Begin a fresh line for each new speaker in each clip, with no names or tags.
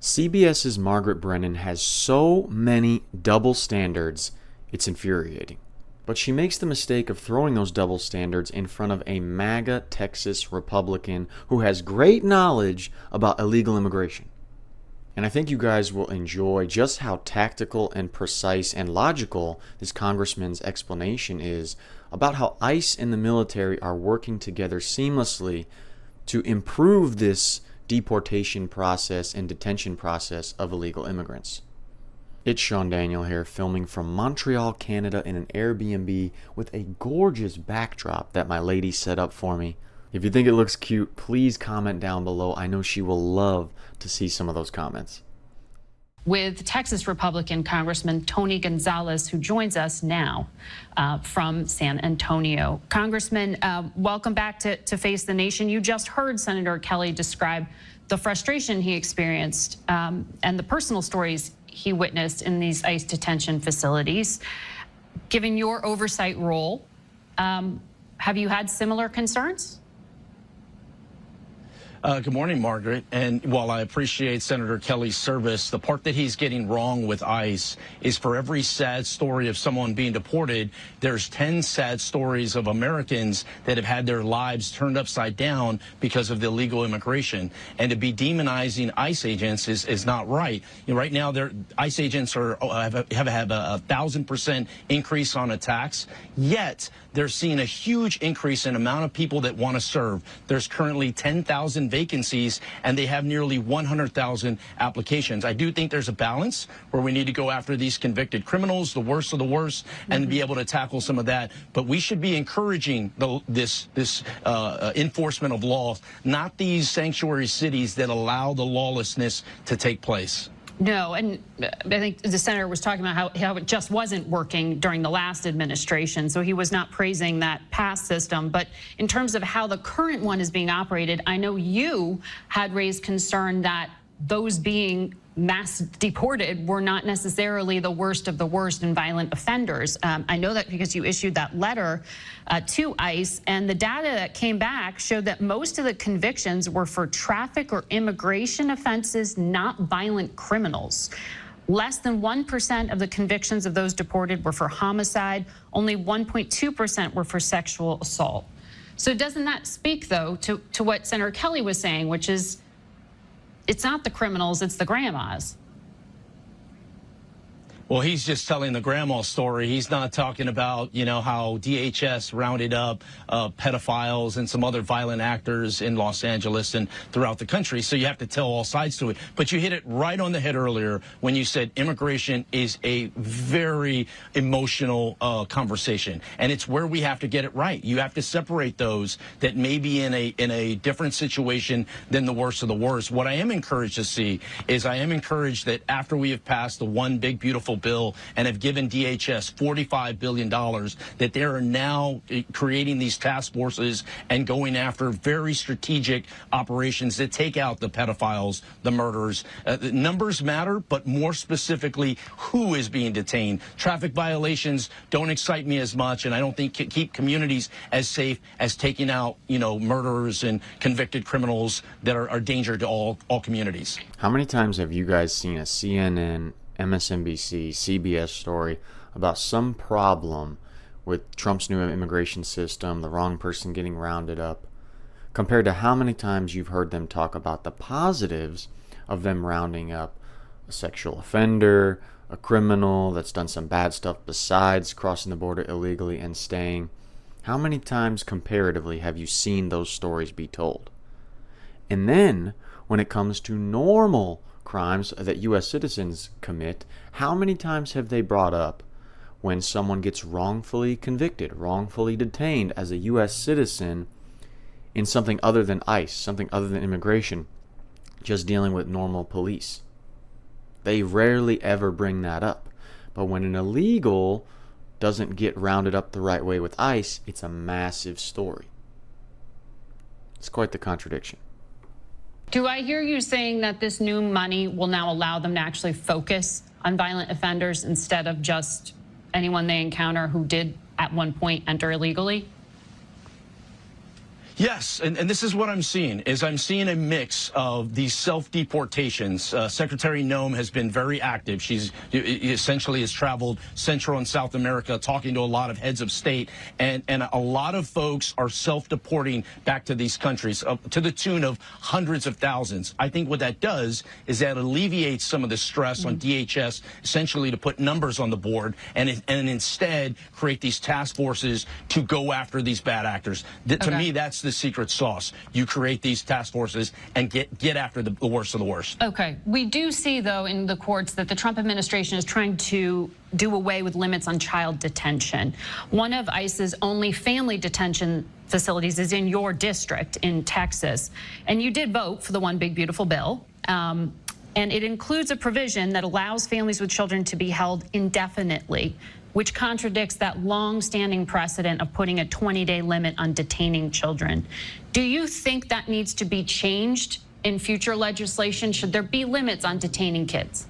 CBS's Margaret Brennan has so many double standards, it's infuriating. But she makes the mistake of throwing those double standards in front of a MAGA Texas Republican who has great knowledge about illegal immigration. And I think you guys will enjoy just how tactical and precise and logical this congressman's explanation is about how ICE and the military are working together seamlessly to improve this deportation process and detention process of illegal immigrants. It's SeanDaniel here, filming from Montreal, Canada in an Airbnb with a gorgeous backdrop that my lady set up for me. If you think it looks cute, please comment down below. I know she will love to see some of those comments.
With Texas Republican Congressman Tony Gonzalez, who joins us now from San Antonio. Congressman, welcome back to Face the Nation. You just heard Senator Kelly describe the frustration he experienced and the personal stories he witnessed in these ICE detention facilities. Given your oversight role, have you had similar concerns?
Good morning, Margaret. And while I appreciate Senator Kelly's service, the part that he's getting wrong with ICE is for every sad story of someone being deported, there's 10 sad stories of Americans that have had their lives turned upside down because of the illegal immigration. And to be demonizing ICE agents is not right. You know, right now, ICE agents have a 1,000% increase on attacks, yet they're seeing a huge increase in amount of people that want to serve. There's currently 10,000 vacancies, and they have nearly 100,000 applications. I do think there's a balance where we need to go after these convicted criminals, the worst of the worst, and be able to tackle some of that. But we should be encouraging this enforcement of laws, not these sanctuary cities that allow the lawlessness to take place.
No, and I think the senator was talking about how it just wasn't working during the last administration, so he was not praising that past system. But in terms of how the current one is being operated, I know you had raised concern that those being mass deported were not necessarily the worst of the worst and violent offenders. I know that because you issued that letter to ICE, and the data that came back showed that most of the convictions were for traffic or immigration offenses, not violent criminals. Less than 1% of the convictions of those deported were for homicide. Only 1.2% were for sexual assault. So doesn't that speak, though, to what Senator Kelly was saying, which is it's not the criminals, it's the grandmas?
Well, he's just telling the grandma story. He's not talking about, you know, how DHS rounded up pedophiles and some other violent actors in Los Angeles and throughout the country. So you have to tell all sides to it. But you hit it right on the head earlier when you said immigration is a very emotional conversation. And it's where we have to get it right. You have to separate those that may be in a different situation than the worst of the worst. What I am encouraged to see is I am encouraged that after we have passed the one big, beautiful bill and have given DHS $45 billion, that they are now creating these task forces and going after very strategic operations that take out the pedophiles, the murderers. The numbers matter, but more specifically, who is being detained. Traffic violations don't excite me as much, and I don't think keep communities as safe as taking out, you know, murderers and convicted criminals that are a danger to all communities.
How many times have you guys seen a CNN, MSNBC, CBS story about some problem with Trump's new immigration system, the wrong person getting rounded up, compared to how many times you've heard them talk about the positives of them rounding up a sexual offender, a criminal that's done some bad stuff besides crossing the border illegally and staying? How many times comparatively have you seen those stories be told? And then when it comes to normal crimes that U.S. citizens commit, how many times have they brought up when someone gets wrongfully convicted, wrongfully detained as a U.S. citizen in something other than ICE, something other than immigration, just dealing with normal police? They rarely ever bring that up. But when an illegal doesn't get rounded up the right way with ICE, it's a massive story. It's quite the contradiction.
Do I hear you saying that this new money will now allow them to actually focus on violent offenders instead of just anyone they encounter who did at one point enter illegally?
Yes, and this is what I'm seeing, is I'm seeing a mix of these self-deportations. Secretary Noem has been very active. She essentially has traveled Central and South America talking to a lot of heads of state, and a lot of folks are self-deporting back to these countries to the tune of hundreds of thousands. I think what that does is that alleviates some of the stress on DHS, essentially to put numbers on the board and instead create these task forces to go after these bad actors. To me, that's the secret sauce. You create these task forces and get after the worst of the worst.
Okay. We do see, though, in the courts that the Trump administration is trying to do away with limits on child detention. One of ICE's only family detention facilities is in your district in Texas. And you did vote for the One Big Beautiful Bill. And it includes a provision that allows families with children to be held indefinitely, which contradicts that long-standing precedent of putting a 20-day limit on detaining children. Do you think that needs to be changed in future legislation? Should there be limits on detaining kids?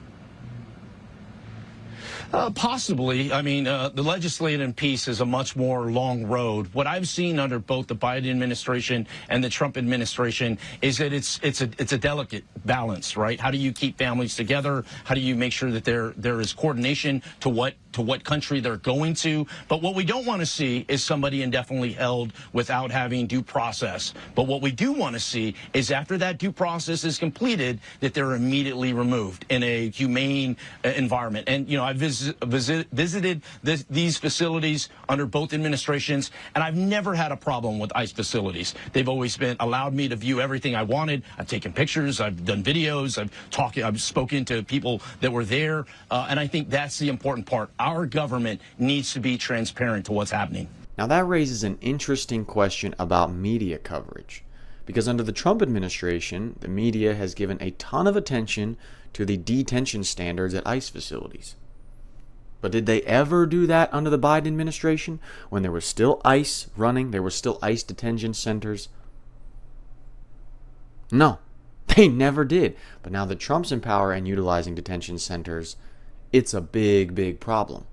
Possibly. I mean, the legislative piece is a much more long road. What I've seen under both the Biden administration and the Trump administration is that it's a delicate balance, right? How do you keep families together? How do you make sure that there is coordination to what country they're going to? But what we don't want to see is somebody indefinitely held without having due process. But what we do want to see is after that due process is completed, that they're immediately removed in a humane environment. And, you know, I visited these facilities under both administrations, and I've never had a problem with ICE facilities. They've always allowed me to view everything I wanted. I've taken pictures, I've done videos, I've spoken to people that were there, and I think that's the important part. Our government needs to be transparent to what's happening.
Now that raises an interesting question about media coverage, because under the Trump administration, the media has given a ton of attention to the detention standards at ICE facilities. But did they ever do that under the Biden administration when there was still ICE running, there were still ICE detention centers? No, they never did. But now that Trump's in power and utilizing detention centers, it's a big, big problem.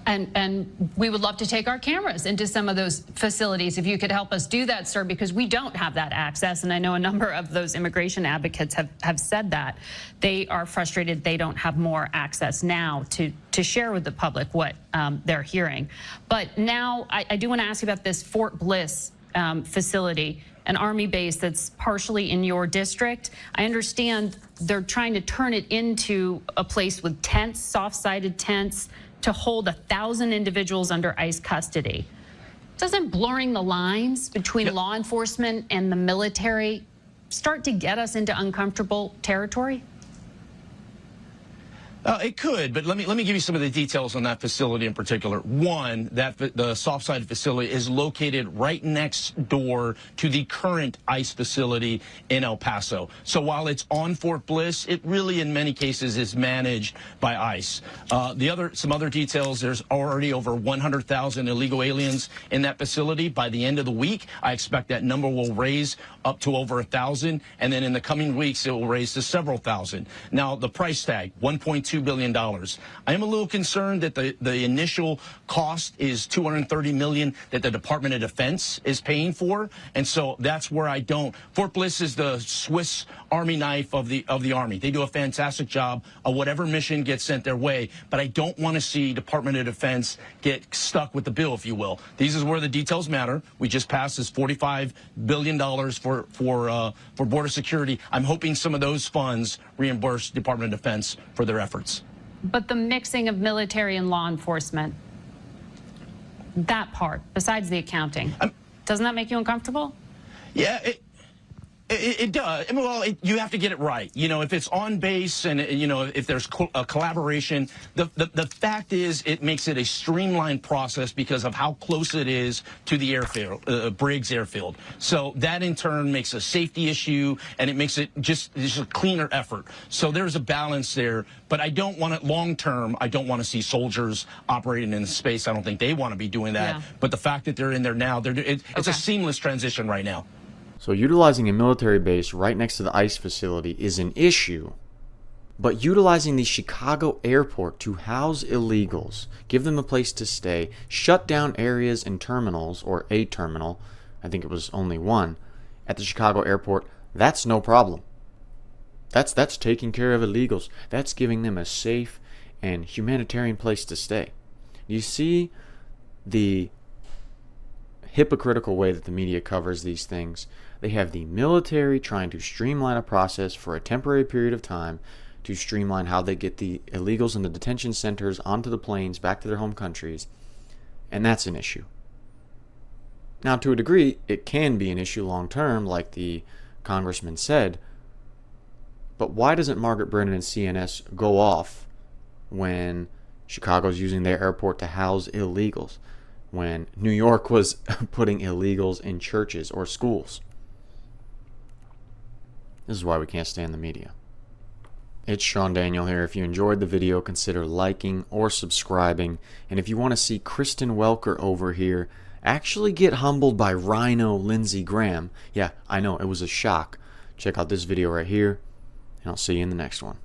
And we would love to take our cameras into some of those facilities if you could help us do that, sir, because we don't have that access. And I know a number of those immigration advocates have said that. They are frustrated they don't have more access now to share with the public what they're hearing. But now I do want to ask you about this Fort Bliss facility, an Army base that's partially in your district. I understand they're trying to turn it into a place with tents, soft-sided tents, to hold 1,000 individuals under ICE custody. Doesn't blurring the lines between law enforcement and the military start to get us into uncomfortable territory?
It could, but let me give you some of the details on that facility in particular. One, that the soft-sided facility is located right next door to the current ICE facility in El Paso. So while it's on Fort Bliss, it really in many cases is managed by ICE. Some other details, there's already over 100,000 illegal aliens in that facility. By the end of the week, I expect that number will raise up to over 1,000, and then in the coming weeks, it will raise to several thousand. Now, the price tag, $1.2 billion. I am a little concerned that the initial cost is $230 million that the Department of Defense is paying for, and so that's where I don't. Fort Bliss is the Swiss Army knife of the Army. They do a fantastic job of whatever mission gets sent their way, but I don't want to see Department of Defense get stuck with the bill, if you will. These is where the details matter. We just passed this $45 billion for border security. I'm hoping some of those funds reimburse Department of Defense for their efforts.
But the mixing of military and law enforcement, that part, besides the accounting, doesn't that make you uncomfortable?
Yeah, it does. Well, you have to get it right. You know, if it's on base and, you know, if there's a collaboration, the fact is it makes it a streamlined process because of how close it is to the airfield, Briggs Airfield. So that in turn makes a safety issue, and it makes it just a cleaner effort. So there's a balance there, but I don't want it long term. I don't want to see soldiers operating in space. I don't think they want to be doing that. Yeah. But the fact that they're in there now, it's a seamless transition right now.
So utilizing a military base right next to the ICE facility is an issue, but utilizing the Chicago airport to house illegals, give them a place to stay, shut down areas and terminals, or a terminal, I think it was only one, at the Chicago airport, that's no problem. That's taking care of illegals. That's giving them a safe and humanitarian place to stay. You see the hypocritical way that the media covers these things. They have the military trying to streamline a process for a temporary period of time to streamline how they get the illegals in the detention centers onto the planes back to their home countries, and that's an issue. Now, to a degree, it can be an issue long term, like the congressman said, but why doesn't Margaret Brennan and CNS go off when Chicago's using their airport to house illegals, when New York was putting illegals in churches or schools? This is why we can't stand the media. It's CeanDaniel here. If you enjoyed the video, consider liking or subscribing. And if you want to see Kristen Welker over here actually get humbled by Rhino Lindsey Graham, yeah, I know, it was a shock. Check out this video right here, and I'll see you in the next one.